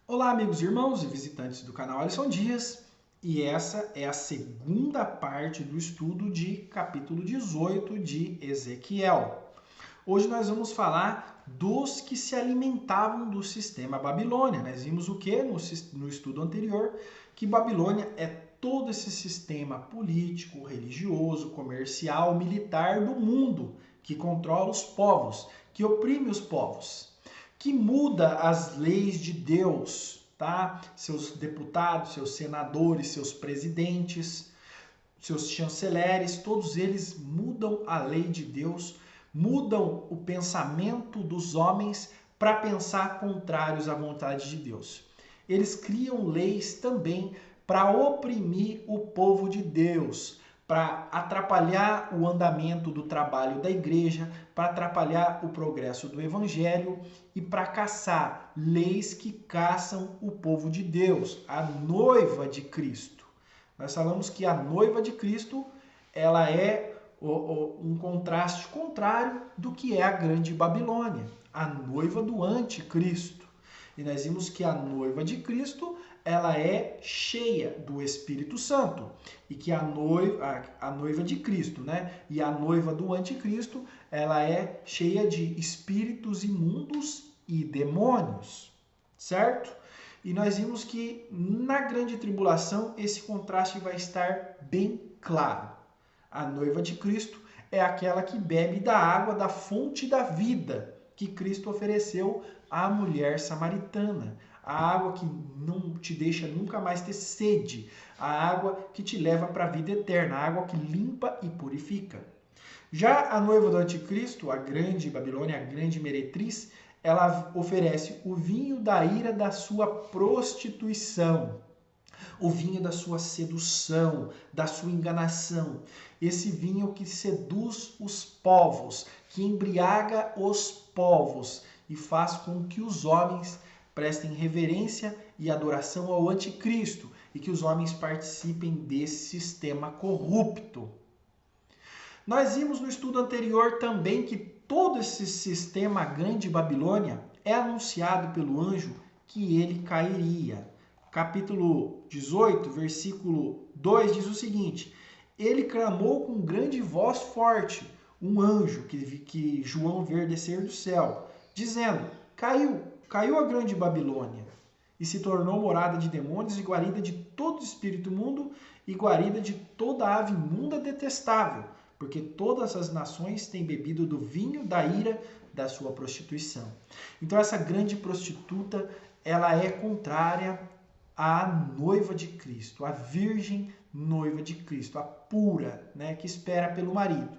Olá, amigos e irmãos e visitantes do canal Alisson Dias, e essa é a segunda parte do estudo de capítulo 18 de Ezequiel. Hoje nós vamos falar dos que se alimentavam do sistema Babilônia. Nós vimos o que no estudo anterior? Que Babilônia é todo esse sistema político, religioso, comercial, militar do mundo que controla os povos, que oprime os povos, que muda as leis de Deus, tá? Seus deputados, seus senadores, seus presidentes, seus chanceleres, todos eles mudam a lei de Deus, mudam o pensamento dos homens para pensar contrários à vontade de Deus. Eles criam leis também para oprimir o povo de Deus, para atrapalhar o andamento do trabalho da igreja, para atrapalhar o progresso do evangelho e para caçar leis que caçam o povo de Deus, a noiva de Cristo. Nós falamos que a noiva de Cristo, ela é um contraste contrário do que é a grande Babilônia, a noiva do anticristo. E nós vimos que a noiva de Cristo, ela é cheia do Espírito Santo. E que a noiva de Cristo, né? E a noiva do anticristo, ela é cheia de espíritos imundos e demônios. Certo? E nós vimos que na grande tribulação esse contraste vai estar bem claro. A noiva de Cristo é aquela que bebe da água da fonte da vida que Cristo ofereceu à mulher samaritana. A água que não te deixa nunca mais ter sede. A água que te leva para a vida eterna. A água que limpa e purifica. Já a noiva do anticristo, a grande Babilônia, a grande meretriz, ela oferece o vinho da ira da sua prostituição, o vinho da sua sedução, da sua enganação. Esse vinho que seduz os povos, que embriaga os povos e faz com que os homens prestem reverência e adoração ao anticristo e que os homens participem desse sistema corrupto. Nós vimos no estudo anterior também que todo esse sistema grande Babilônia é anunciado pelo anjo que ele cairia. Capítulo 18, versículo 2 diz o seguinte: ele clamou com grande voz forte, um anjo que João vê descer do céu, dizendo: caiu a grande Babilônia, e se tornou morada de demônios e guarida de todo espírito imundo e guarida de toda ave imunda detestável, porque todas as nações têm bebido do vinho da ira da sua prostituição. Então essa grande prostituta, ela é contrária à noiva de Cristo, a virgem noiva de Cristo, a pura, né, que espera pelo marido.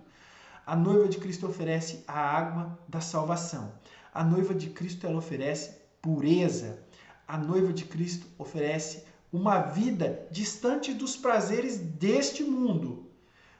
A noiva de Cristo oferece a água da salvação. A noiva de Cristo, ela oferece pureza. A noiva de Cristo oferece uma vida distante dos prazeres deste mundo,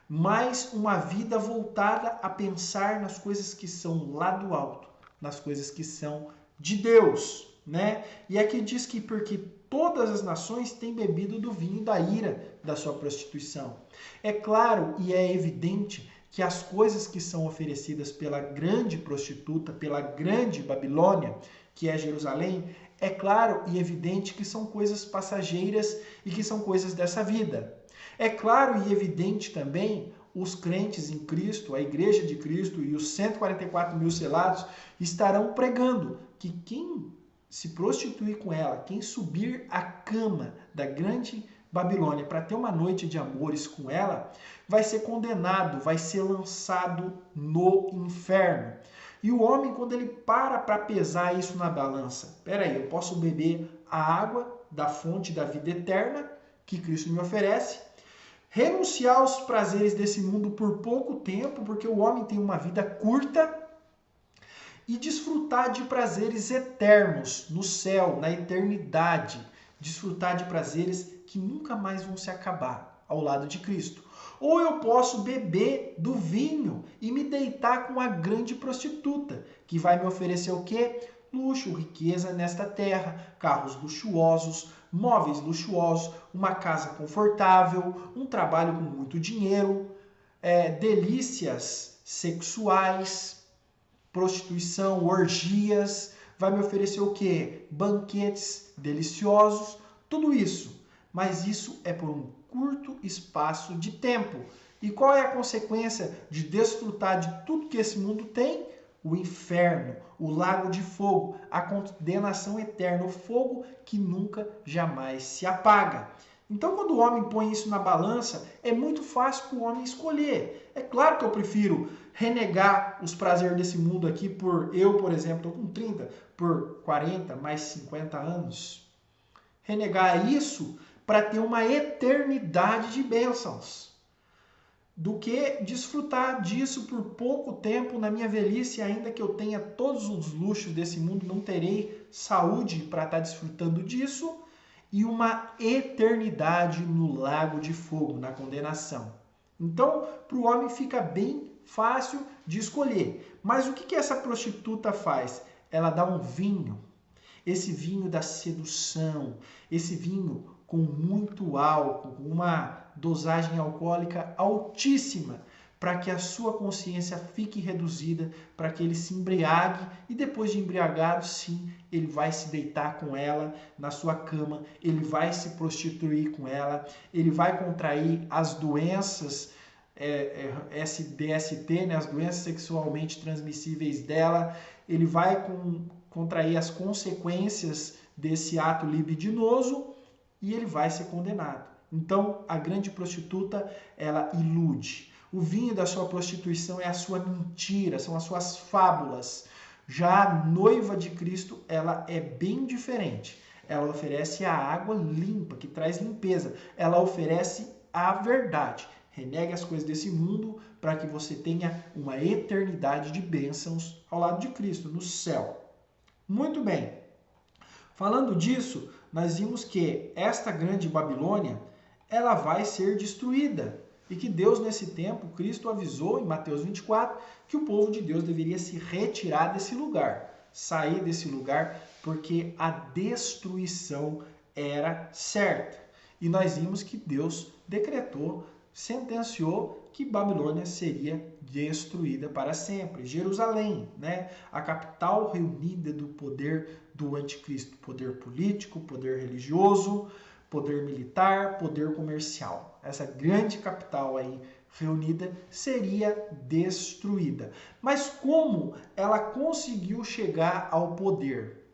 mas uma vida voltada a pensar nas coisas que são lá do alto, nas coisas que são de Deus, né? E aqui diz que porque todas as nações têm bebido do vinho da ira da sua prostituição. É claro e é evidente que as coisas que são oferecidas pela grande prostituta, pela grande Babilônia, que é Jerusalém, é claro e evidente que são coisas passageiras e que são coisas dessa vida. É claro e evidente também os crentes em Cristo, a igreja de Cristo e os 144 mil selados estarão pregando que quem se prostituir com ela, quem subir à cama da grande Babilônia para ter uma noite de amores com ela, vai ser condenado, vai ser lançado no inferno. E o homem, quando ele para pesar isso na balança, peraí, eu posso beber a água da fonte da vida eterna que Cristo me oferece, renunciar aos prazeres desse mundo por pouco tempo, porque o homem tem uma vida curta, e desfrutar de prazeres eternos no céu, na eternidade. Desfrutar de prazeres que nunca mais vão se acabar ao lado de Cristo. Ou eu posso beber do vinho e me deitar com a grande prostituta, que vai me oferecer o quê? Luxo, riqueza nesta terra, carros luxuosos, móveis luxuosos, uma casa confortável, um trabalho com muito dinheiro, delícias sexuais, prostituição, orgias, vai me oferecer o quê? Banquetes deliciosos, tudo isso. Mas isso é por um curto espaço de tempo. E qual é a consequência de desfrutar de tudo que esse mundo tem? O inferno, o lago de fogo, a condenação eterna, o fogo que nunca, jamais se apaga. Então, quando o homem põe isso na balança, é muito fácil para o homem escolher. É claro que eu prefiro renegar os prazeres desse mundo aqui por exemplo, estou com 30, por 40, mais 50 anos. Renegar isso para ter uma eternidade de bênçãos, do que desfrutar disso por pouco tempo na minha velhice, ainda que eu tenha todos os luxos desse mundo, não terei saúde para estar desfrutando disso, e uma eternidade no lago de fogo, na condenação. Então, para o homem fica bem fácil de escolher. Mas o que essa prostituta faz? Ela dá um vinho, esse vinho da sedução, esse vinho com muito álcool, com uma dosagem alcoólica altíssima, para que a sua consciência fique reduzida, para que ele se embriague e depois de embriagado, sim, ele vai se deitar com ela na sua cama, ele vai se prostituir com ela, ele vai contrair as doenças DST, né, as doenças sexualmente transmissíveis dela, ele vai contrair as consequências desse ato libidinoso e ele vai ser condenado. Então, a grande prostituta, ela ilude. O vinho da sua prostituição é a sua mentira, são as suas fábulas. Já a noiva de Cristo, ela é bem diferente. Ela oferece a água limpa, que traz limpeza. Ela oferece a verdade. Renegue as coisas desse mundo para que você tenha uma eternidade de bênçãos ao lado de Cristo, no céu. Muito bem. Falando disso, nós vimos que esta grande Babilônia, ela vai ser destruída. E que Deus, nesse tempo, Cristo avisou em Mateus 24, que o povo de Deus deveria se retirar desse lugar, sair desse lugar, porque a destruição era certa. E nós vimos que Deus decretou, sentenciou que Babilônia seria destruída para sempre. Jerusalém, né? A capital reunida do poder do anticristo, poder político, poder religioso, poder militar, poder comercial. Essa grande capital aí reunida seria destruída. Mas como ela conseguiu chegar ao poder?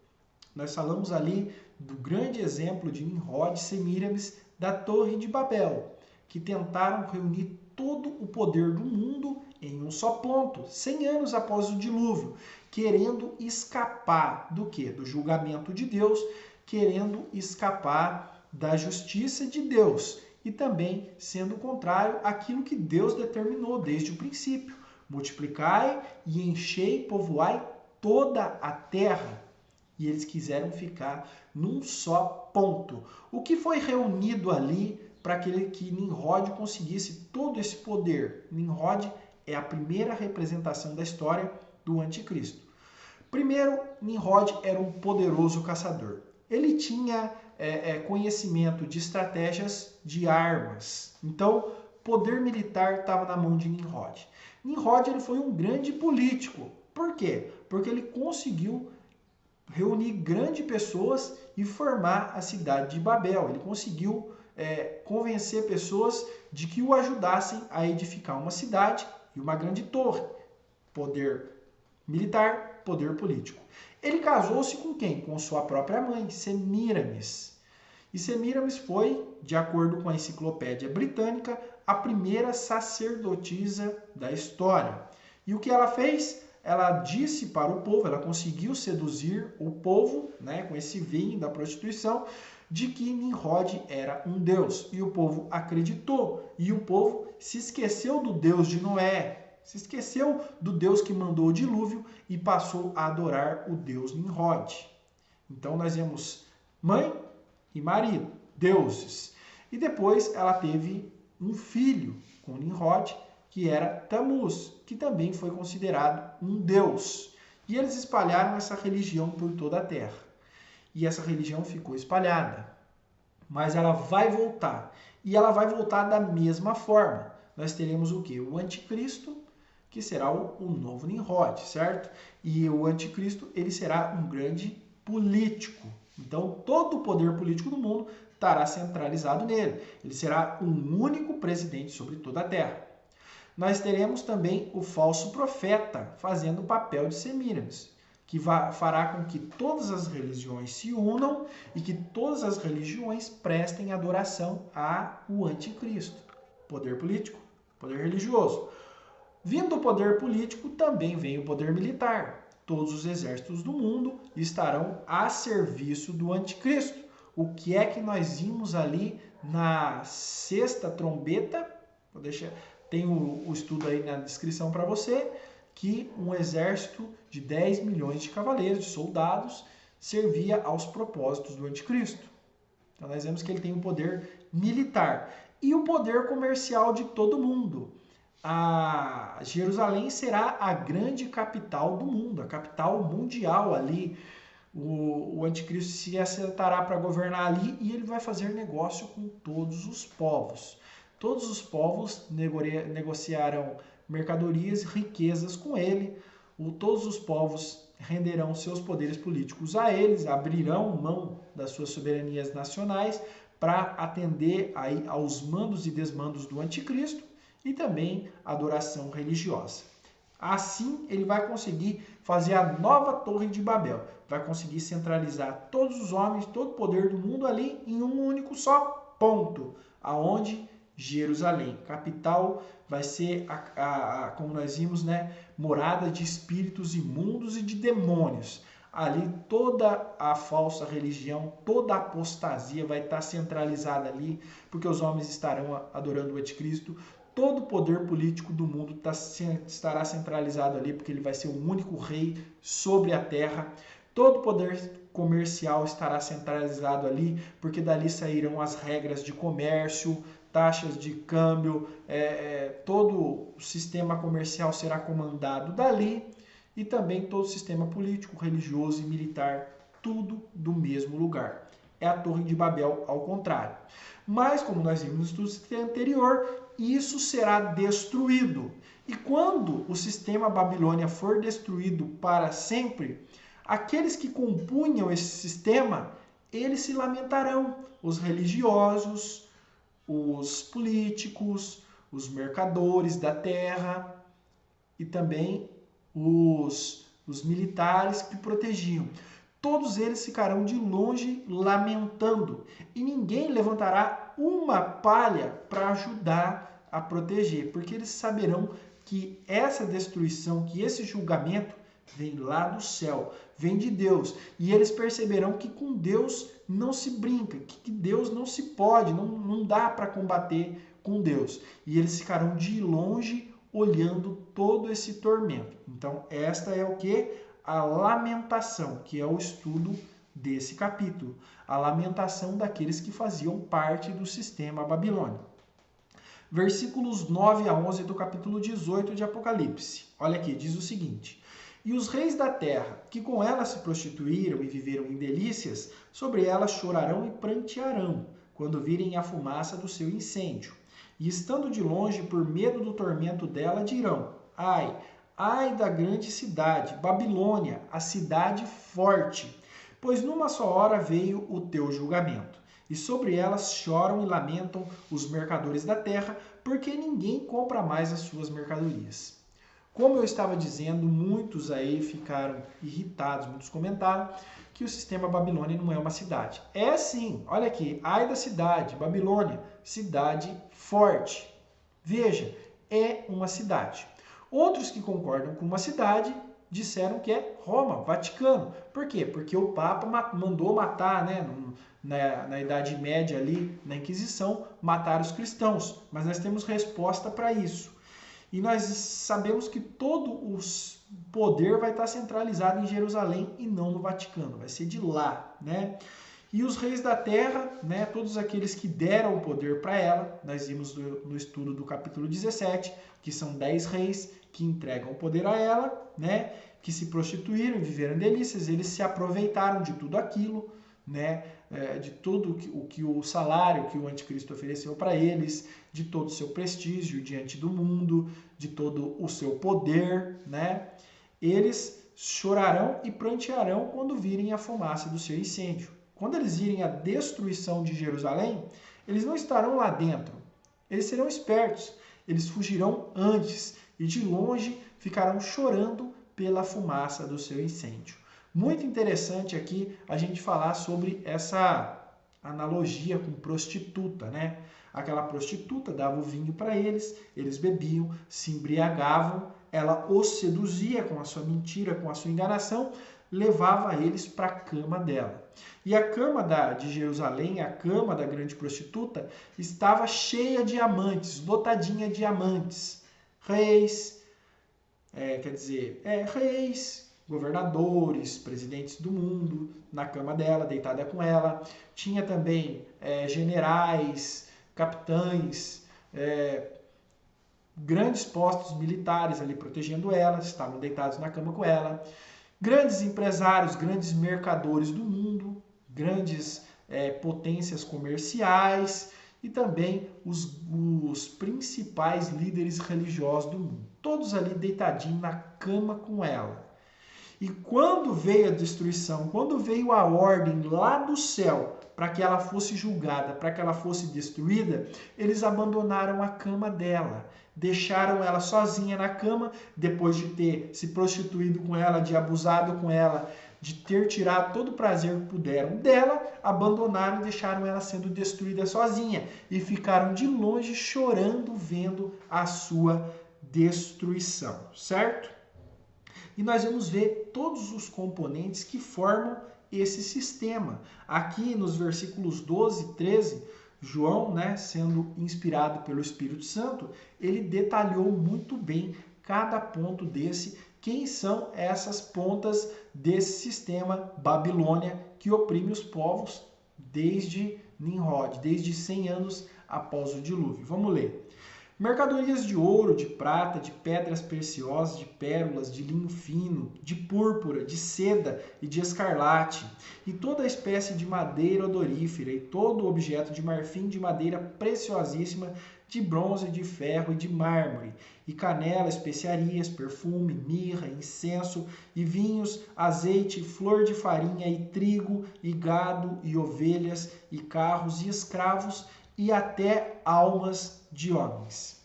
Nós falamos ali do grande exemplo de Nimrod e Semíramis da Torre de Babel, que tentaram reunir todo o poder do mundo em um só ponto, 100 anos após o dilúvio, querendo escapar do quê? Do julgamento de Deus, querendo escapar da justiça de Deus e também sendo contrário àquilo que Deus determinou desde o princípio. Multiplicai e enchei, povoai toda a terra. E eles quiseram ficar num só ponto. O que foi reunido ali para que Nimrod conseguisse todo esse poder? Nimrod é a primeira representação da história do anticristo. Primeiro, Nimrod era um poderoso caçador. Ele tinha conhecimento de estratégias de armas. Então, poder militar estava na mão de Nimrod. Nimrod ele foi um grande político. Por quê? Porque ele conseguiu reunir grandes pessoas e formar a cidade de Babel. Ele conseguiu convencer pessoas de que o ajudassem a edificar uma cidade e uma grande torre. Poder militar, poder político. Ele casou-se com quem? Com sua própria mãe, Semíramis. E Semíramis foi, de acordo com a enciclopédia britânica, a primeira sacerdotisa da história. E o que ela fez? Ela disse para o povo, ela conseguiu seduzir o povo, né, com esse vinho da prostituição, de que Nimrod era um deus. E o povo acreditou. E o povo se esqueceu do Deus de Noé, se esqueceu do Deus que mandou o dilúvio e passou a adorar o Deus Nimrod. Então nós vemos mãe e marido, deuses. E depois ela teve um filho com Nimrod, que era Tamuz, que também foi considerado um deus. E eles espalharam essa religião por toda a terra. E essa religião ficou espalhada. Mas ela vai voltar. E ela vai voltar da mesma forma. Nós teremos o quê? O anticristo, que será o novo Nimrod, certo? E o anticristo, ele será um grande político. Então, todo o poder político do mundo estará centralizado nele. Ele será um único presidente sobre toda a terra. Nós teremos também o falso profeta fazendo o papel de Semíramis, que fará com que todas as religiões se unam e que todas as religiões prestem adoração ao anticristo. Poder político, poder religioso. Vindo do poder político, também vem o poder militar. Todos os exércitos do mundo estarão a serviço do anticristo. O que é que nós vimos ali na sexta trombeta? Vou deixar, tem o estudo aí na descrição para você, que um exército de 10 milhões de cavaleiros, de soldados, servia aos propósitos do anticristo. Então nós vemos que ele tem um poder militar e o poder comercial de todo mundo. A Jerusalém será a grande capital do mundo, a capital mundial ali. O anticristo se assentará para governar ali e ele vai fazer negócio com todos os povos. Todos os povos negociarão mercadorias e riquezas com ele. Todos os povos renderão seus poderes políticos a eles, abrirão mão das suas soberanias nacionais para atender aí aos mandos e desmandos do anticristo e também adoração religiosa. Assim, ele vai conseguir fazer a nova Torre de Babel. Vai conseguir centralizar todos os homens, todo o poder do mundo ali em um único só ponto, aonde Jerusalém, capital, vai ser, como nós vimos, né, morada de espíritos imundos e de demônios. Ali toda a falsa religião, toda a apostasia vai estar centralizada ali, porque os homens estarão adorando o anticristo. Todo o poder político do mundo estará centralizado ali, porque ele vai ser o único rei sobre a terra. Todo o poder comercial estará centralizado ali, porque dali sairão as regras de comércio, taxas de câmbio, todo o sistema comercial será comandado dali e também todo o sistema político, religioso e militar, tudo do mesmo lugar. É a Torre de Babel ao contrário. Mas, como nós vimos no estudo anterior, isso será destruído. E quando o sistema Babilônia for destruído para sempre, aqueles que compunham esse sistema, eles se lamentarão. Os religiosos, os políticos, os mercadores da terra e também os militares que protegiam. Todos eles ficarão de longe lamentando e ninguém levantará uma palha para ajudar a proteger, porque eles saberão que essa destruição, que esse julgamento vem lá do céu, vem de Deus. E eles perceberão que com Deus não se brinca, que Deus não se pode, não dá para combater com Deus. E eles ficarão de longe olhando todo esse tormento. Então, esta é o que? A lamentação, que é o estudo desse capítulo. A lamentação daqueles que faziam parte do sistema babilônico. Versículos 9 a 11 do capítulo 18 de Apocalipse. Olha aqui, diz o seguinte: E os reis da terra, que com ela se prostituíram e viveram em delícias, sobre ela chorarão e prantearão, quando virem a fumaça do seu incêndio. E estando de longe, por medo do tormento dela, dirão: Ai, ai da grande cidade, Babilônia, a cidade forte, pois numa só hora veio o teu julgamento. E sobre elas choram e lamentam os mercadores da terra, porque ninguém compra mais as suas mercadorias. Como eu estava dizendo, muitos aí ficaram irritados, muitos comentaram que o sistema Babilônia não é uma cidade. É sim, olha aqui, ai da cidade, Babilônia, cidade forte. Veja, é uma cidade. Outros que concordam com uma cidade disseram que é Roma, Vaticano. Por quê? Porque o Papa mandou matar, né, na Idade Média ali, na Inquisição, matar os cristãos. Mas nós temos resposta para isso. E nós sabemos que todo o poder vai estar centralizado em Jerusalém e não no Vaticano. Vai ser de lá, né? E os reis da terra, né, todos aqueles que deram o poder para ela, nós vimos no estudo do capítulo 17, que são 10 reis que entregam o poder a ela, né, que se prostituíram e viveram em delícias, eles se aproveitaram de tudo aquilo, né, de todo o salário que o anticristo ofereceu para eles, de todo o seu prestígio diante do mundo, de todo o seu poder, né? Eles chorarão e prantearão quando virem a fumaça do seu incêndio. Quando eles virem a destruição de Jerusalém, eles não estarão lá dentro. Eles serão espertos. Eles fugirão antes e de longe ficarão chorando pela fumaça do seu incêndio. Muito interessante aqui a gente falar sobre essa analogia com prostituta, né? Aquela prostituta dava o vinho para eles, eles bebiam, se embriagavam, ela os seduzia com a sua mentira, com a sua enganação, levava eles para a cama dela. E a cama de Jerusalém, a cama da grande prostituta, estava cheia de amantes, lotadinha de amantes. Reis, reis, governadores, presidentes do mundo, na cama dela, deitada com ela. Tinha também generais, capitães, grandes postos militares ali protegendo ela, estavam deitados na cama com ela. Grandes empresários, grandes mercadores do mundo, grandes potências comerciais e também os principais líderes religiosos do mundo. Todos ali deitadinhos na cama com ela. E quando veio a destruição, quando veio a ordem lá do céu para que ela fosse julgada, para que ela fosse destruída, eles abandonaram a cama dela. Deixaram ela sozinha na cama, depois de ter se prostituído com ela, de abusado com ela, de ter tirado todo o prazer que puderam dela, abandonaram e deixaram ela sendo destruída sozinha. E ficaram de longe chorando, vendo a sua destruição, certo? E nós vamos ver todos os componentes que formam esse sistema. Aqui nos versículos 12 e 13, João, sendo inspirado pelo Espírito Santo, ele detalhou muito bem cada ponto desse, quem são essas pontas desse sistema Babilônia que oprime os povos desde Nimrod, desde 100 anos após o dilúvio. Vamos ler. Mercadorias de ouro, de prata, de pedras preciosas, de pérolas, de linho fino, de púrpura, de seda e de escarlate, e toda espécie de madeira odorífera, e todo objeto de marfim, de madeira preciosíssima, de bronze, de ferro e de mármore, e canela, especiarias, perfume, mirra, incenso, e vinhos, azeite, flor de farinha, e trigo, e gado, e ovelhas, e carros, e escravos, e até almas de homens.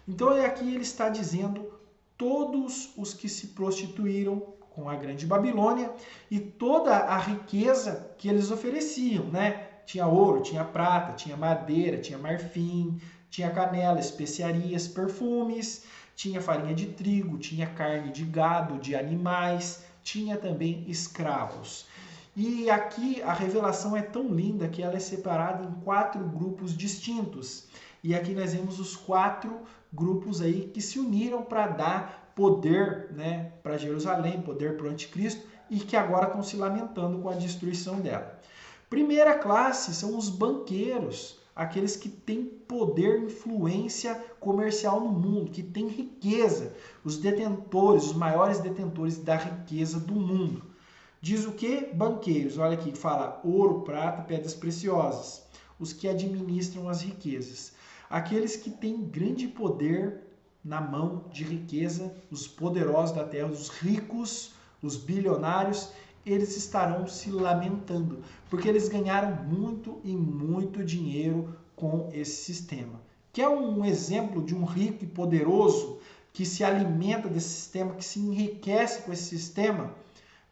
Então aqui ele está dizendo todos os que se prostituíram com a grande Babilônia e toda a riqueza que eles ofereciam, Tinha ouro, tinha prata, tinha madeira, tinha marfim, tinha canela, especiarias, perfumes, tinha farinha de trigo, tinha carne de gado, de animais, tinha também escravos. E aqui a revelação é tão linda que ela é separada em 4 grupos distintos. E aqui nós vemos os 4 grupos aí que se uniram para dar poder, para Jerusalém, poder para o anticristo, e que agora estão se lamentando com a destruição dela. Primeira classe são os banqueiros, aqueles que têm poder, influência comercial no mundo, que têm riqueza, os detentores, os maiores detentores da riqueza do mundo. Diz o que? Banqueiros. Olha aqui, fala ouro, prata, pedras preciosas. Os que administram as riquezas. Aqueles que têm grande poder na mão de riqueza, os poderosos da terra, os ricos, os bilionários, eles estarão se lamentando, porque eles ganharam muito e muito dinheiro com esse sistema. Quer um exemplo de um rico e poderoso que se alimenta desse sistema, que se enriquece com esse sistema?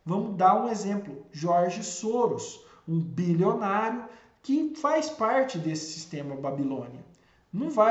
Vamos dar um exemplo, George Soros, um bilionário que faz parte desse sistema Babilônia.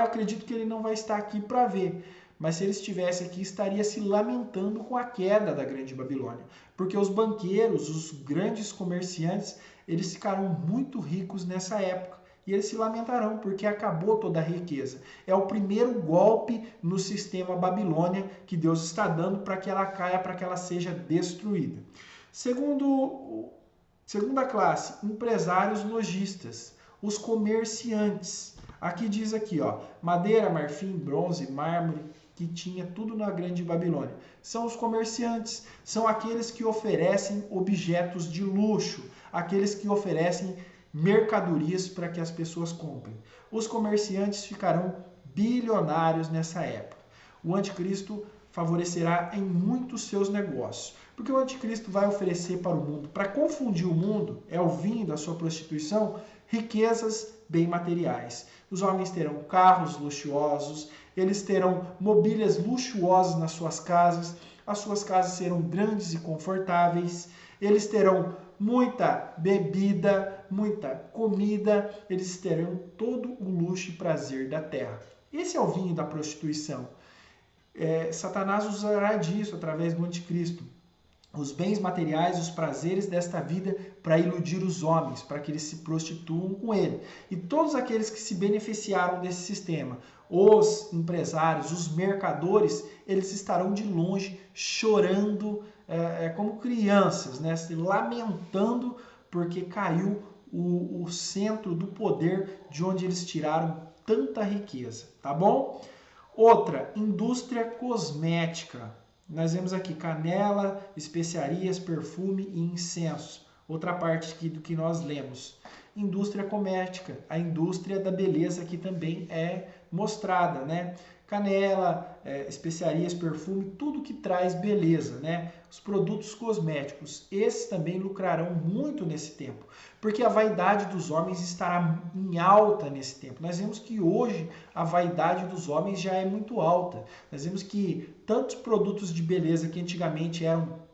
Acredito que ele não vai estar aqui para ver, mas se ele estivesse aqui, estaria se lamentando com a queda da grande Babilônia, porque os banqueiros, os grandes comerciantes, eles ficaram muito ricos nessa época. E eles se lamentarão, porque acabou toda a riqueza. É o primeiro golpe no sistema Babilônia que Deus está dando para que ela caia, para que ela seja destruída. Segunda classe, empresários lojistas, os comerciantes. Aqui diz aqui, madeira, marfim, bronze, mármore, que tinha tudo na grande Babilônia. São os comerciantes, são aqueles que oferecem objetos de luxo, aqueles que oferecem mercadorias para que as pessoas comprem. Os comerciantes ficarão bilionários nessa época. O anticristo favorecerá em muitos seus negócios, porque o anticristo vai oferecer para o mundo, para confundir o mundo, é o vinho da sua prostituição, riquezas bem materiais. Os homens terão carros luxuosos, eles terão mobílias luxuosas nas suas casas, as suas casas serão grandes e confortáveis, eles terão muita bebida, muita comida, eles terão todo o luxo e prazer da terra. Esse é o vinho da prostituição. Satanás usará disso através do anticristo. Os bens materiais, os prazeres desta vida para iludir os homens, para que eles se prostituam com ele. E todos aqueles que se beneficiaram desse sistema, os empresários, os mercadores, eles estarão de longe chorando como crianças, né? Se lamentando porque caiu o centro do poder de onde eles tiraram tanta riqueza, tá bom? Outra, indústria cosmética. Nós vemos aqui canela, especiarias, perfume e incenso. Outra parte aqui do que nós lemos. Indústria cosmética, a indústria da beleza que também é mostrada, né? Canela, especiarias, perfume, tudo que traz beleza, né? Os produtos cosméticos, esses também lucrarão muito nesse tempo, porque a vaidade dos homens estará em alta nesse tempo. Nós vemos que hoje a vaidade dos homens já é muito alta. Nós vemos que tantos produtos de beleza que antigamente eram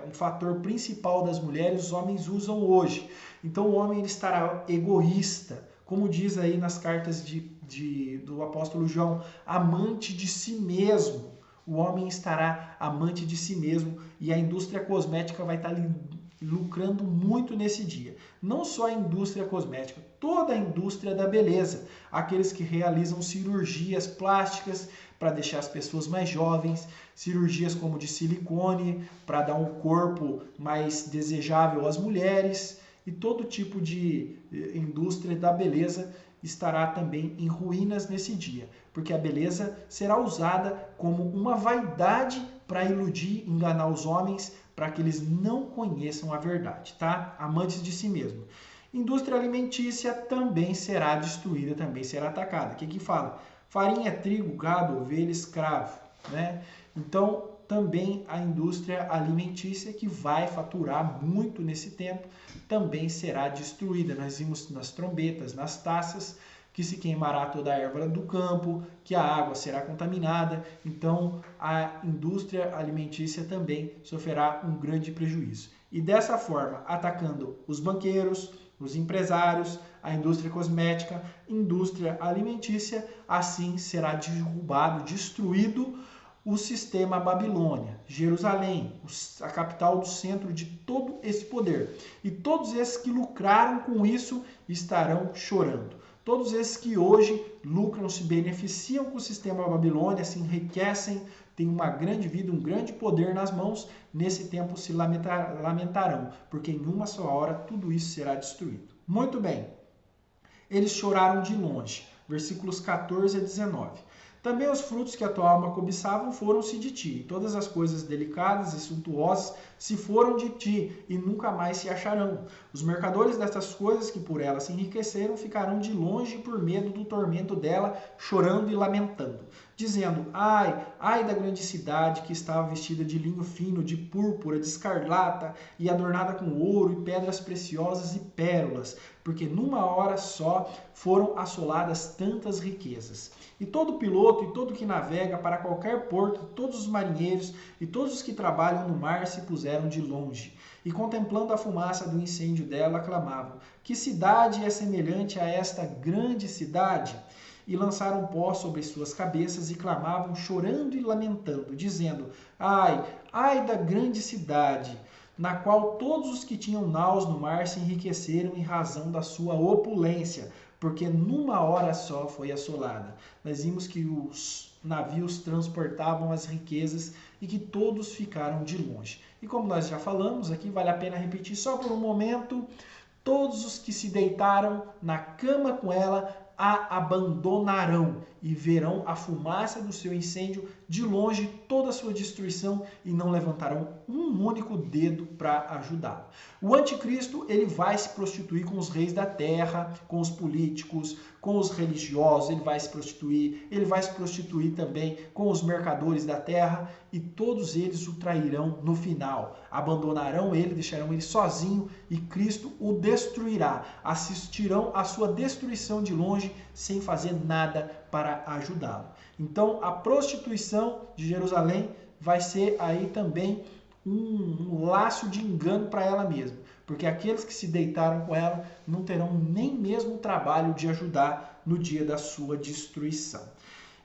um fator principal das mulheres, os homens usam hoje. Então o homem ele estará egoísta, como diz aí nas cartas do apóstolo João, amante de si mesmo. O homem estará amante de si mesmo e a indústria cosmética vai estar lucrando muito nesse dia. Não só a indústria cosmética, toda a indústria da beleza. Aqueles que realizam cirurgias plásticas para deixar as pessoas mais jovens, cirurgias como de silicone para dar um corpo mais desejável às mulheres, e todo tipo de indústria da beleza estará também em ruínas nesse dia, porque a beleza será usada como uma vaidade para iludir, enganar os homens, para que eles não conheçam a verdade, tá? Amantes de si mesmo. Indústria alimentícia também será destruída, também será atacada. O que fala? Farinha, trigo, gado, ovelha, escravo, né? Então, também a indústria alimentícia, que vai faturar muito nesse tempo, também será destruída. Nós vimos nas trombetas, nas taças, que se queimará toda a erva do campo, que a água será contaminada. Então, a indústria alimentícia também sofrerá um grande prejuízo. E dessa forma, atacando os banqueiros, os empresários, a indústria cosmética, indústria alimentícia, assim será derrubado, destruído o sistema Babilônia, Jerusalém, a capital do centro de todo esse poder. E todos esses que lucraram com isso estarão chorando. Todos esses que hoje lucram, se beneficiam com o sistema Babilônia, se enriquecem, têm uma grande vida, um grande poder nas mãos, nesse tempo se lamentarão, porque em uma só hora tudo isso será destruído. Muito bem. Eles choraram de longe. Versículos 14 a 19. Também os frutos que a tua alma cobiçavam foram-se de ti, e todas as coisas delicadas e suntuosas se foram de ti, e nunca mais se acharão. Os mercadores destas coisas que por ela se enriqueceram ficarão de longe por medo do tormento dela, chorando e lamentando, dizendo: ai, ai da grande cidade que estava vestida de linho fino, de púrpura, de escarlata, e adornada com ouro e pedras preciosas e pérolas, porque numa hora só foram assoladas tantas riquezas. E todo piloto e todo que navega para qualquer porto, todos os marinheiros e todos os que trabalham no mar se puseram de longe. E contemplando a fumaça do incêndio dela, clamavam: que cidade é semelhante a esta grande cidade? E lançaram pó sobre suas cabeças e clamavam, chorando e lamentando, dizendo: ai, ai da grande cidade, na qual todos os que tinham naus no mar se enriqueceram em razão da sua opulência, porque numa hora só foi assolada. Nós vimos que os navios transportavam as riquezas e que todos ficaram de longe. E como nós já falamos aqui, vale a pena repetir só por um momento, todos os que se deitaram na cama com ela a abandonarão e verão a fumaça do seu incêndio, de longe toda a sua destruição, e não levantarão um único dedo para ajudá-lo. O anticristo, ele vai se prostituir com os reis da terra, com os políticos, com os religiosos, ele vai se prostituir também com os mercadores da terra, e todos eles o trairão no final. Abandonarão ele, deixarão ele sozinho, e Cristo o destruirá. Assistirão à sua destruição de longe, sem fazer nada para ajudá-lo. Então, a prostituição de Jerusalém vai ser aí também um laço de engano para ela mesma, porque aqueles que se deitaram com ela não terão nem mesmo o trabalho de ajudar no dia da sua destruição.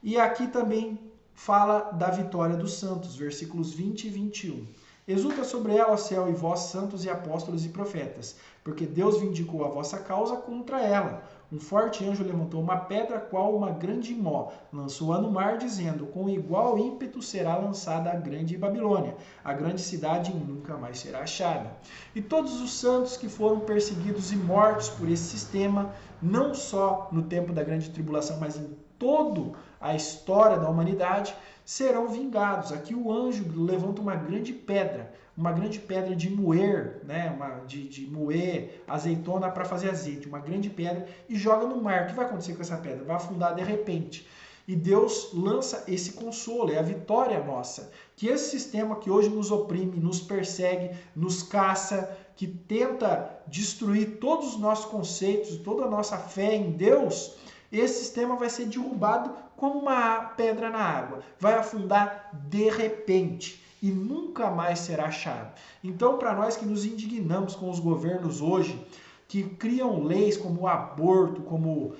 E aqui também fala da vitória dos santos, versículos 20 e 21. Exulta sobre ela, ó céu, e vós, santos e apóstolos e profetas, porque Deus vindicou a vossa causa contra ela. Um forte anjo levantou uma pedra, qual uma grande mó, lançou-a no mar, dizendo, com igual ímpeto será lançada a grande Babilônia, a grande cidade, e nunca mais será achada. E todos os santos que foram perseguidos e mortos por esse sistema, não só no tempo da grande tribulação, mas em toda a história da humanidade, serão vingados. Aqui o anjo levanta uma grande pedra de moer, né? de moer azeitona para fazer azeite, uma grande pedra, e joga no mar. O que vai acontecer com essa pedra? Vai afundar de repente. E Deus lança esse consolo, é a vitória nossa. Que esse sistema que hoje nos oprime, nos persegue, nos caça, que tenta destruir todos os nossos conceitos, toda a nossa fé em Deus, esse sistema vai ser derrubado como uma pedra na água. Vai afundar de repente e nunca mais será achado. Então, para nós que nos indignamos com os governos hoje, que criam leis como o aborto, como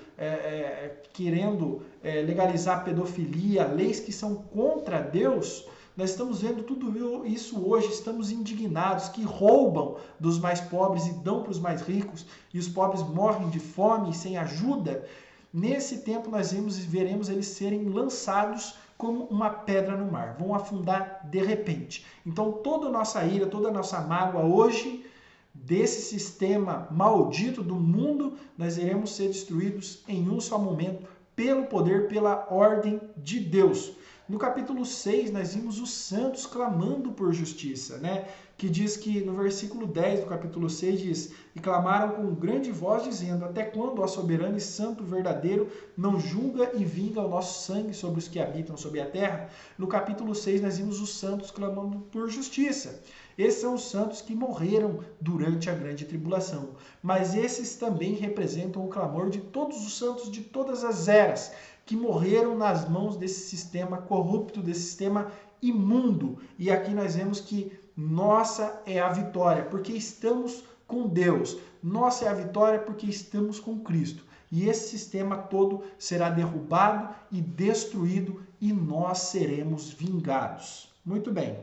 querendo legalizar a pedofilia, leis que são contra Deus, nós estamos vendo tudo isso hoje, estamos indignados, que roubam dos mais pobres e dão para os mais ricos, e os pobres morrem de fome e sem ajuda. Nesse tempo nós veremos eles serem lançados como uma pedra no mar, vão afundar de repente. Então toda a nossa ira, toda a nossa mágoa hoje, desse sistema maldito do mundo, nós iremos ser destruídos em um só momento, pelo poder, pela ordem de Deus. No capítulo 6, nós vimos os santos clamando por justiça, né? Que diz que no versículo 10 do capítulo 6 diz, e clamaram com grande voz, dizendo, até quando, ó soberano e santo verdadeiro, não julga e vinga o nosso sangue sobre os que habitam sobre a terra? No capítulo 6, nós vimos os santos clamando por justiça. Esses são os santos que morreram durante a grande tribulação. Mas esses também representam o clamor de todos os santos de todas as eras, que morreram nas mãos desse sistema corrupto, desse sistema imundo. E aqui nós vemos que nossa é a vitória, porque estamos com Deus. Nossa é a vitória porque estamos com Cristo. E esse sistema todo será derrubado e destruído e nós seremos vingados. Muito bem.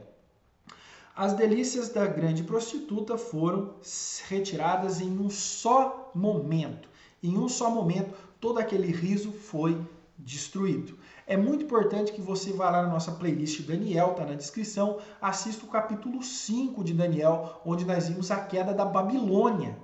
As delícias da grande prostituta foram retiradas em um só momento. Em um só momento, todo aquele riso foi destruído. É muito importante que você vá lá na nossa playlist Daniel, está na descrição, assista o capítulo 5 de Daniel, onde nós vimos a queda da Babilônia.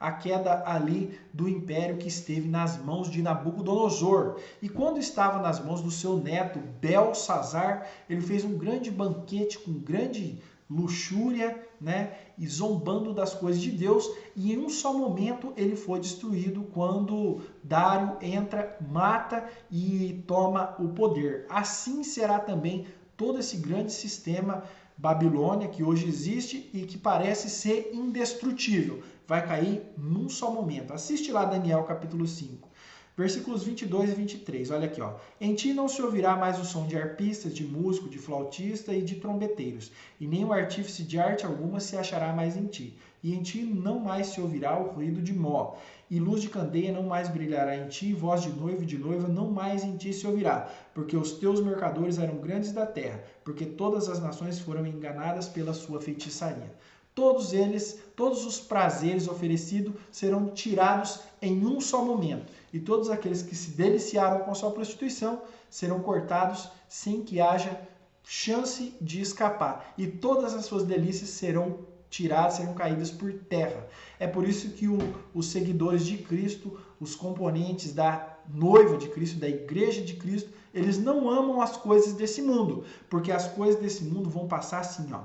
A queda ali do império que esteve nas mãos de Nabucodonosor. E quando estava nas mãos do seu neto, Belsazar, ele fez um grande banquete com grande luxúria, né, e zombando das coisas de Deus, e em um só momento ele foi destruído quando Dário entra, mata e toma o poder. Assim será também todo esse grande sistema Babilônia que hoje existe e que parece ser indestrutível. Vai cair num só momento. Assiste lá Daniel capítulo 5. Versículos 22 e 23, olha aqui, ó. Em ti não se ouvirá mais o som de arpistas, de músico, de flautista e de trombeteiros, e nem o artífice de arte alguma se achará mais em ti. E em ti não mais se ouvirá o ruído de mó, e luz de candeia não mais brilhará em ti, e voz de noivo e de noiva não mais em ti se ouvirá, porque os teus mercadores eram grandes da terra, porque todas as nações foram enganadas pela sua feitiçaria. Todos os prazeres oferecidos serão tirados em um só momento. E todos aqueles que se deliciaram com a sua prostituição serão cortados sem que haja chance de escapar. E todas as suas delícias serão tiradas, seriam caídas por terra. É por isso que os seguidores de Cristo, os componentes da noiva de Cristo, da igreja de Cristo, eles não amam as coisas desse mundo, porque as coisas desse mundo vão passar assim, ó,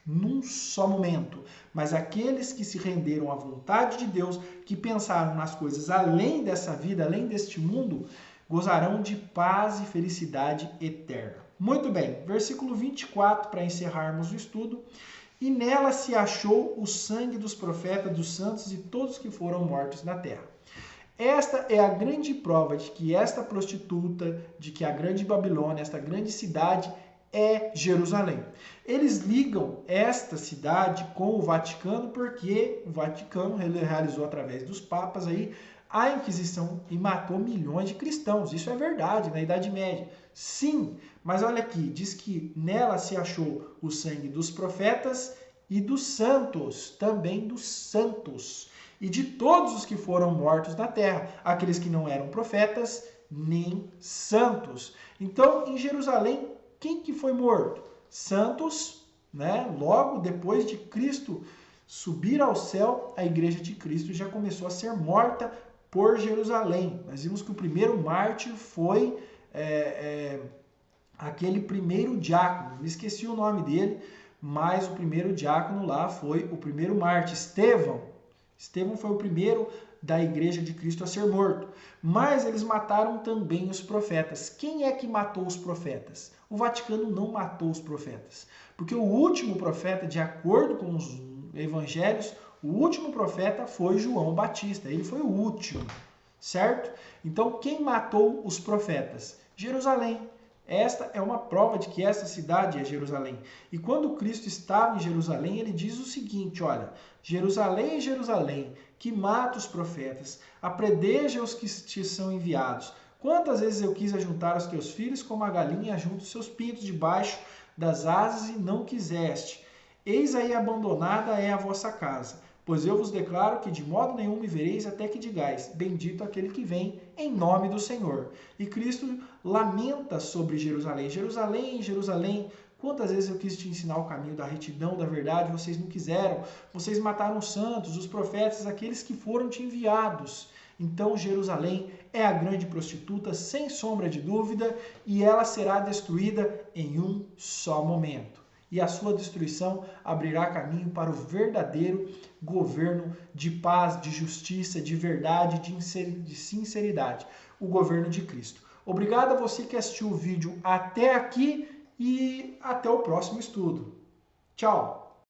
num só momento. Mas aqueles que se renderam à vontade de Deus, que pensaram nas coisas além dessa vida, além deste mundo, gozarão de paz e felicidade eterna. Muito bem, versículo 24, para encerrarmos o estudo. E nela se achou o sangue dos profetas, dos santos e todos que foram mortos na terra. Esta é a grande prova de que esta prostituta, de que a grande Babilônia, esta grande cidade, é Jerusalém. Eles ligam esta cidade com o Vaticano porque o Vaticano realizou através dos papas aí a Inquisição e matou milhões de cristãos. Isso é verdade na Idade Média. Sim, mas olha aqui, diz que nela se achou o sangue dos profetas e dos santos, também dos santos, e de todos os que foram mortos na terra, aqueles que não eram profetas nem santos. Então, em Jerusalém, quem que foi morto? Santos, né? Logo depois de Cristo subir ao céu, a igreja de Cristo já começou a ser morta por Jerusalém. Nós vimos que o primeiro mártir foi aquele primeiro diácono, me esqueci o nome dele, mas o primeiro diácono lá foi o primeiro mártir, Estevão. Estevão foi o primeiro da igreja de Cristo a ser morto. Mas eles mataram também os profetas. Quem é que matou os profetas? O Vaticano não matou os profetas. Porque o último profeta, de acordo com os evangelhos, o último profeta foi João Batista. Ele foi o último, certo? Então, quem matou os profetas? Jerusalém. Esta é uma prova de que essa cidade é Jerusalém. E quando Cristo estava em Jerusalém, ele diz o seguinte, olha, Jerusalém, Jerusalém, que mata os profetas, apredeja os que te são enviados. Quantas vezes eu quis ajuntar os teus filhos como a galinha ajunta os seus pintos debaixo das asas e não quiseste. Eis aí abandonada é a vossa casa. Pois eu vos declaro que de modo nenhum me vereis até que digais, bendito aquele que vem em nome do Senhor. E Cristo lamenta sobre Jerusalém. Jerusalém, Jerusalém, quantas vezes eu quis te ensinar o caminho da retidão, da verdade, vocês não quiseram. Vocês mataram os santos, os profetas, aqueles que foram te enviados. Então Jerusalém é a grande prostituta, sem sombra de dúvida, e ela será destruída em um só momento. E a sua destruição abrirá caminho para o verdadeiro governo de paz, de justiça, de verdade, de sinceridade, o governo de Cristo. Obrigado a você que assistiu o vídeo até aqui e até o próximo estudo. Tchau!